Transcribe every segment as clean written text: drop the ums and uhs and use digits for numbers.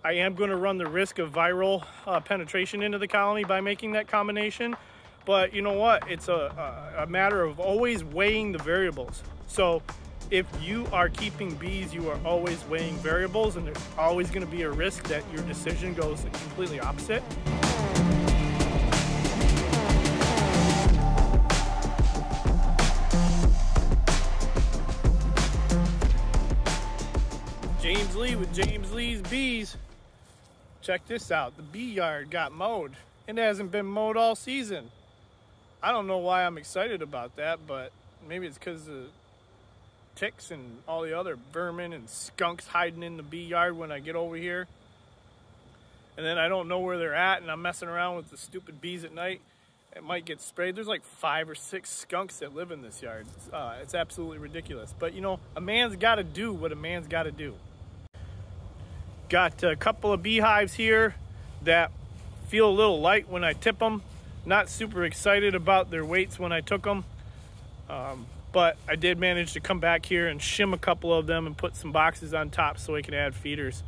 I am going to run the risk of viral penetration into the colony by making that combination. But you know what? It's a matter of always weighing the variables. So if you are keeping bees, you are always weighing variables, and there's always going to be a risk that your decision goes completely opposite. James Lee with James Lee's Bees. Check this out. The bee yard got mowed. It hasn't been mowed all season. I don't know why I'm excited about that, but maybe it's because of ticks and all the other vermin and skunks hiding in the bee yard when I get over here. And then I don't know where they're at, and I'm messing around with the stupid bees at night. It might get sprayed. There's like 5 or 6 skunks that live in this yard. It's absolutely ridiculous. But you know, a man's got to do what a man's got to do. Got a couple of beehives here that feel a little light when I tip them. Not super excited about their weights when I took them. But I did manage to come back here and shim a couple of them and put some boxes on top so I can add feeders.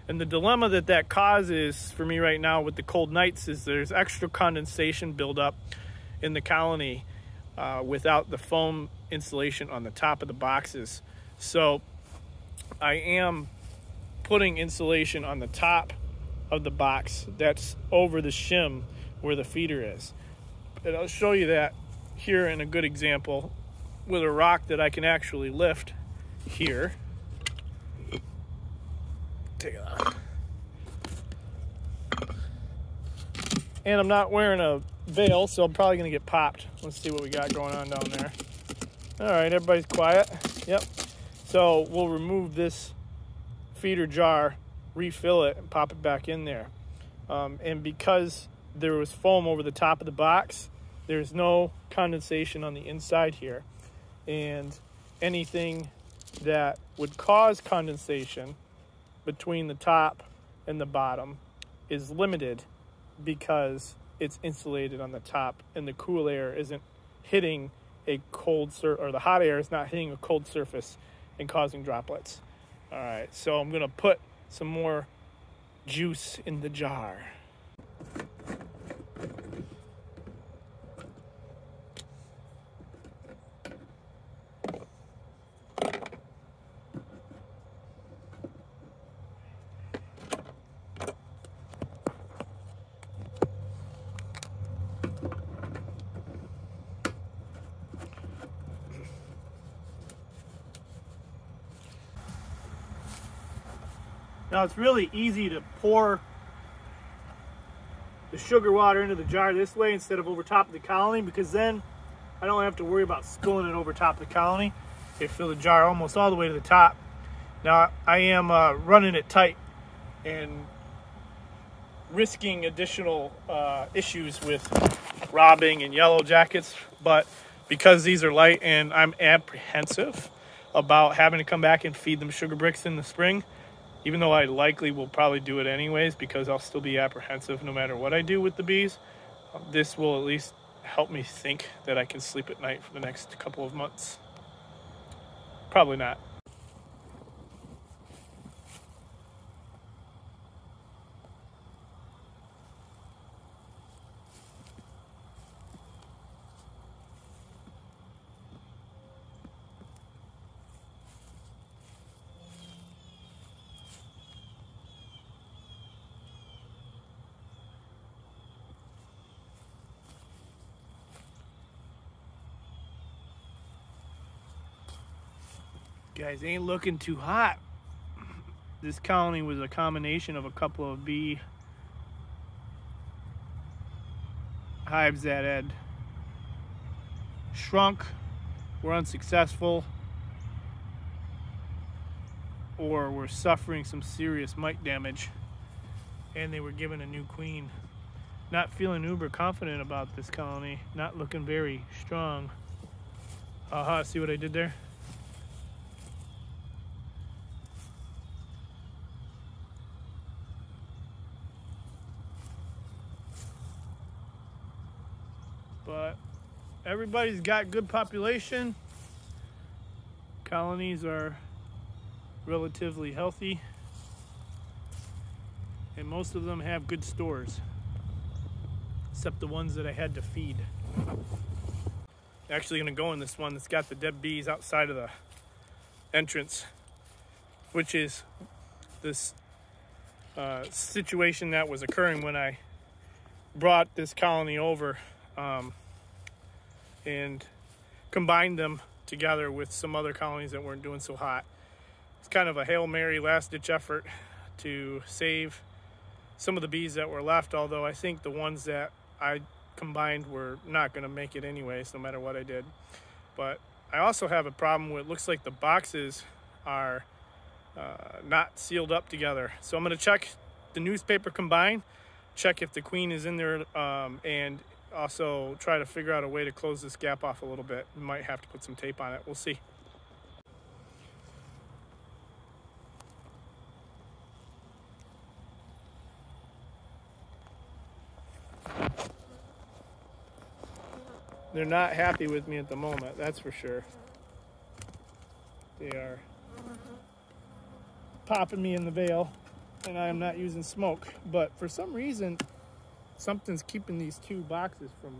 And the dilemma that causes for me right now with the cold nights is there's extra condensation buildup in the colony without the foam insulation on the top of the boxes. So I am putting insulation on the top of the box that's over the shim where the feeder is. And I'll show you that here in a good example with a rock that I can actually lift here. Take it off. And I'm not wearing a veil, so I'm probably gonna get popped. Let's see what we got going on down there. All right, everybody's quiet. Yep. So we'll remove this feeder jar, refill it, and pop it back in there. And because there was foam over the top of the box, there's no condensation on the inside here. And anything that would cause condensation between the top and the bottom is limited because it's insulated on the top and the cool air isn't hitting a cold or the hot air is not hitting a cold surface and causing droplets. All right, so I'm gonna put some more juice in the jar. Now it's really easy to pour the sugar water into the jar this way instead of over top of the colony, because then I don't have to worry about spilling it over top of the colony. I fill the jar almost all the way to the top. Now I am running it tight and risking additional issues with robbing and yellow jackets, but because these are light and I'm apprehensive about having to come back and feed them sugar bricks in the spring, even though I likely will probably do it anyways because I'll still be apprehensive no matter what I do with the bees, this will at least help me think that I can sleep at night for the next couple of months. Probably not. Guys, ain't looking too hot. This colony was a combination of a couple of bee hives that had shrunk, were unsuccessful, or were suffering some serious mite damage, and they were given a new queen. Not feeling uber confident about this colony, not looking very strong. See what I did there? But everybody's got good population. Colonies are relatively healthy. and most of them have good stores, except the ones that I had to feed. Actually gonna go in this one that's got the dead bees outside of the entrance, which is this situation that was occurring when I brought this colony over and combined them together with some other colonies that weren't doing so hot. It's kind of a Hail Mary last-ditch effort to save some of the bees that were left, although I think the ones that I combined were not going to make it anyways, no matter what I did. But I also have a problem with, it looks like the boxes are not sealed up together. So I'm going to check the newspaper combined, check if the queen is in there, and also try to figure out a way to close this gap off a little bit. We might have to put some tape on it. We'll see. They're not happy with me at the moment, that's for sure. They are popping me in the veil, and I am not using smoke. But for some reason, something's keeping these two boxes from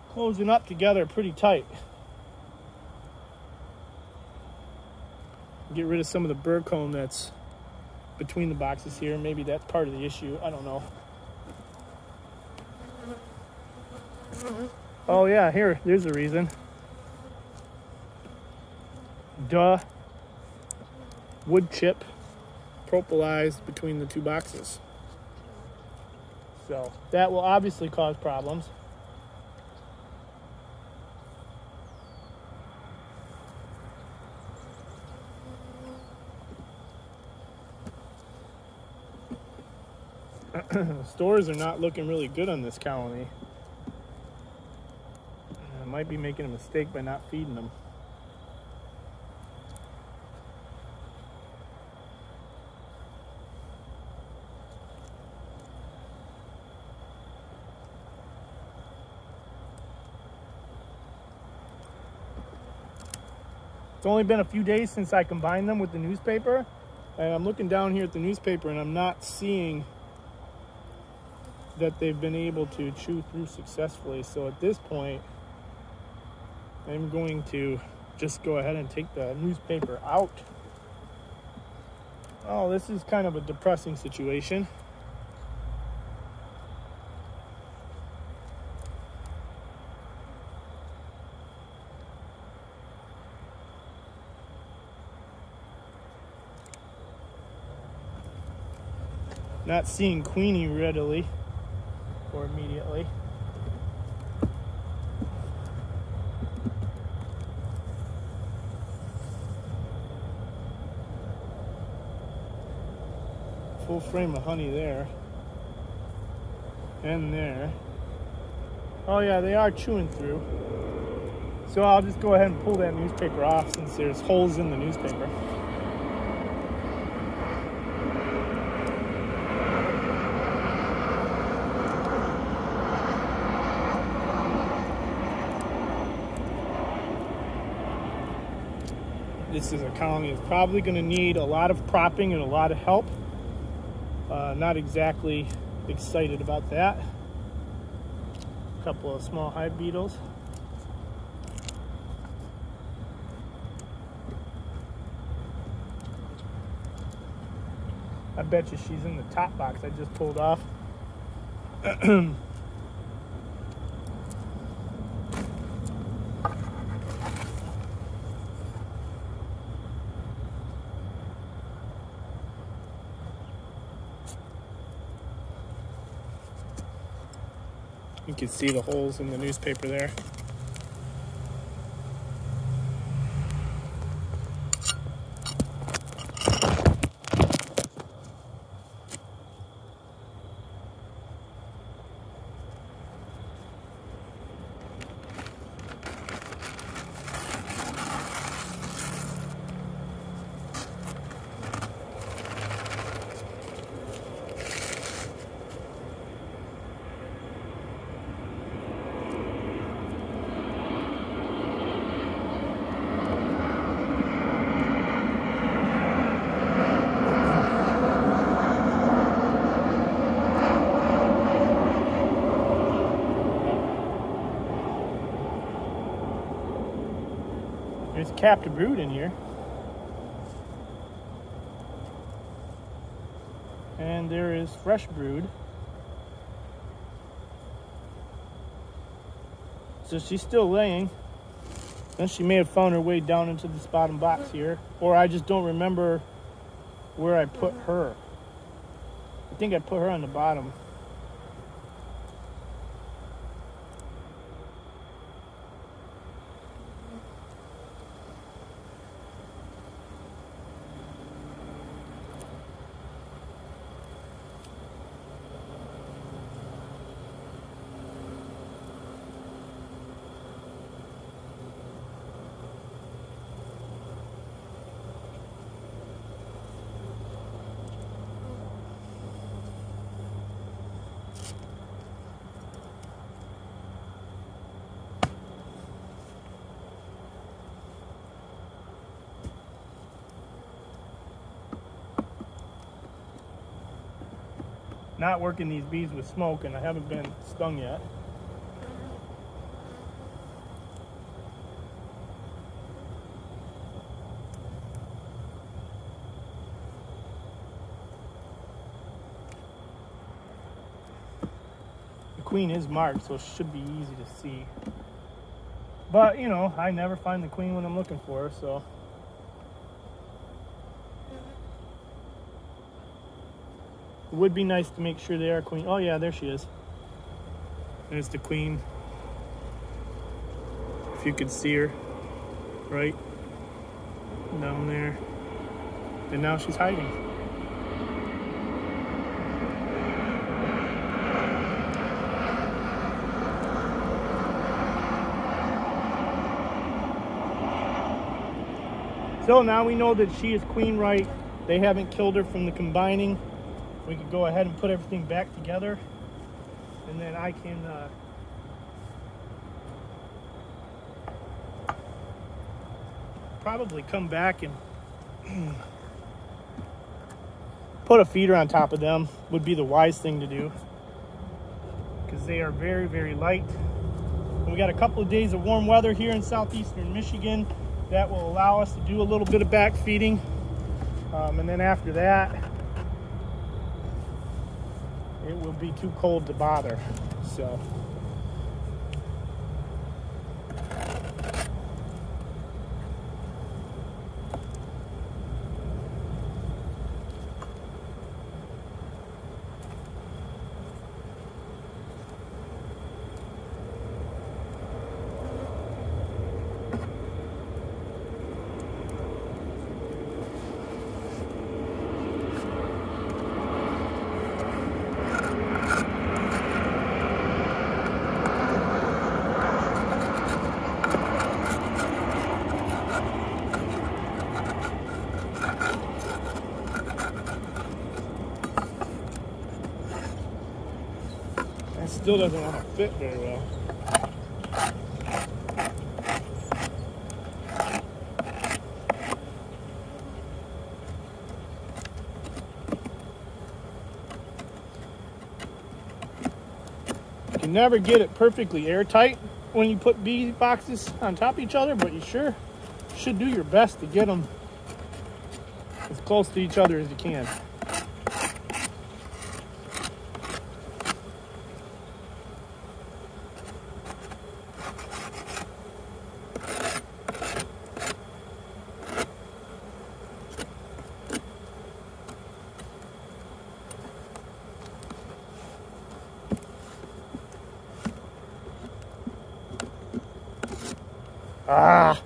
closing up together pretty tight. Get rid of some of the burr comb that's between the boxes here. Maybe that's part of the issue. I don't know. Oh yeah, there's a reason. Duh. Wood chip propolized between the two boxes. So that will obviously cause problems. Stores are not looking really good on this colony. I might be making a mistake by not feeding them. It's only been a few days since I combined them with the newspaper, and I'm looking down here at the newspaper and I'm not seeing that they've been able to chew through successfully. So at this point, I'm going to just go ahead and take the newspaper out. Oh, this is kind of a depressing situation. Not seeing Queenie readily or immediately. Full frame of honey there and there. Oh yeah, they are chewing through. So I'll just go ahead and pull that newspaper off since there's holes in the newspaper. This is a colony that's probably going to need a lot of propping and a lot of help. Not exactly excited about that. A couple of small hive beetles. I bet you she's in the top box I just pulled off. You can see the holes in the newspaper there. There's capped brood in here. And there is fresh brood. So she's still laying. And she may have found her way down into this bottom box here. Or I just don't remember where I put her. I think I put her on the bottom. Not working these bees with smoke, and I haven't been stung yet. The queen is marked, so it should be easy to see. But, you know, I never find the queen when I'm looking for her, so. It would be nice to make sure they are queen. Oh yeah, there she is. There's the queen. If you could see her, right down there. And now she's hiding. So now we know that she is queen right. They haven't killed her from the combining. We could go ahead and put everything back together, and then I can probably come back and put a feeder on top of them. Would be the wise thing to do, because they are very, very light. And we got a couple of days of warm weather here in southeastern Michigan that will allow us to do a little bit of back feeding, and then after that it will be too cold to bother. So still doesn't want to fit very well. You can never get it perfectly airtight when you put bee boxes on top of each other, but you sure should do your best to get them as close to each other as you can. Ah,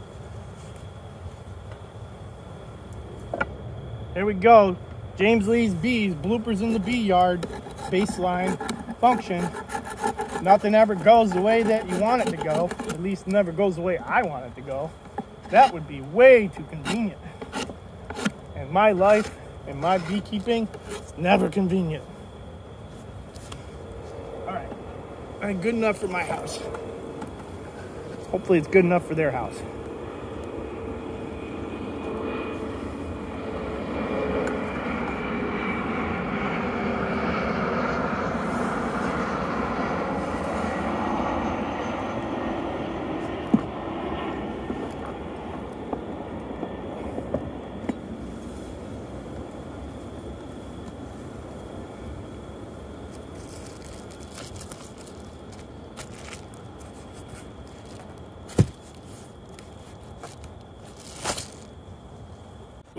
there we go. James Lee's bees, bloopers in the bee yard, baseline function. Nothing ever goes the way that you want it to go. At least never goes the way I want it to go. That would be way too convenient. And my life and my beekeeping is never convenient. All right, ain't good enough for my house. Hopefully it's good enough for their house.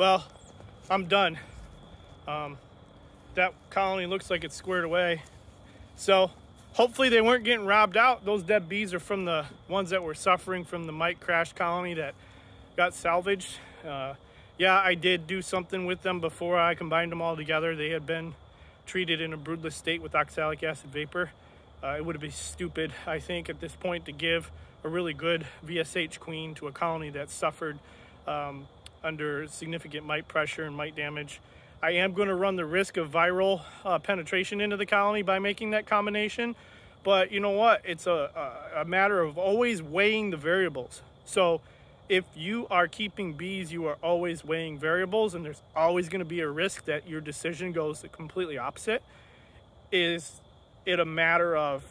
Well, I'm done. That colony looks like it's squared away. So hopefully they weren't getting robbed out. Those dead bees are from the ones that were suffering from the mite crash colony that got salvaged. Yeah, I did do something with them before I combined them all together. They had been treated in a broodless state with oxalic acid vapor. It would have been stupid, I think, at this point to give a really good VSH queen to a colony that suffered under significant mite pressure and mite damage. I am going to run the risk of viral penetration into the colony by making that combination. But you know what? It's a matter of always weighing the variables. So if you are keeping bees, you are always weighing variables, and there's always going to be a risk that your decision goes the completely opposite. Is it a matter of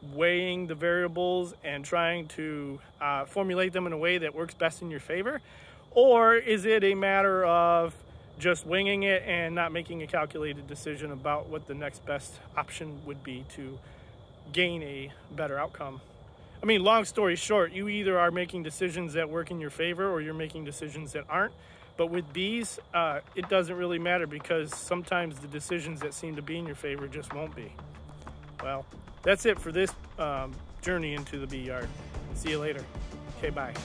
weighing the variables and trying to formulate them in a way that works best in your favor? Or is it a matter of just winging it and not making a calculated decision about what the next best option would be to gain a better outcome? I mean, long story short, you either are making decisions that work in your favor or you're making decisions that aren't. But with bees, it doesn't really matter, because sometimes the decisions that seem to be in your favor just won't be. Well, that's it for this journey into the bee yard. See you later. Okay, bye.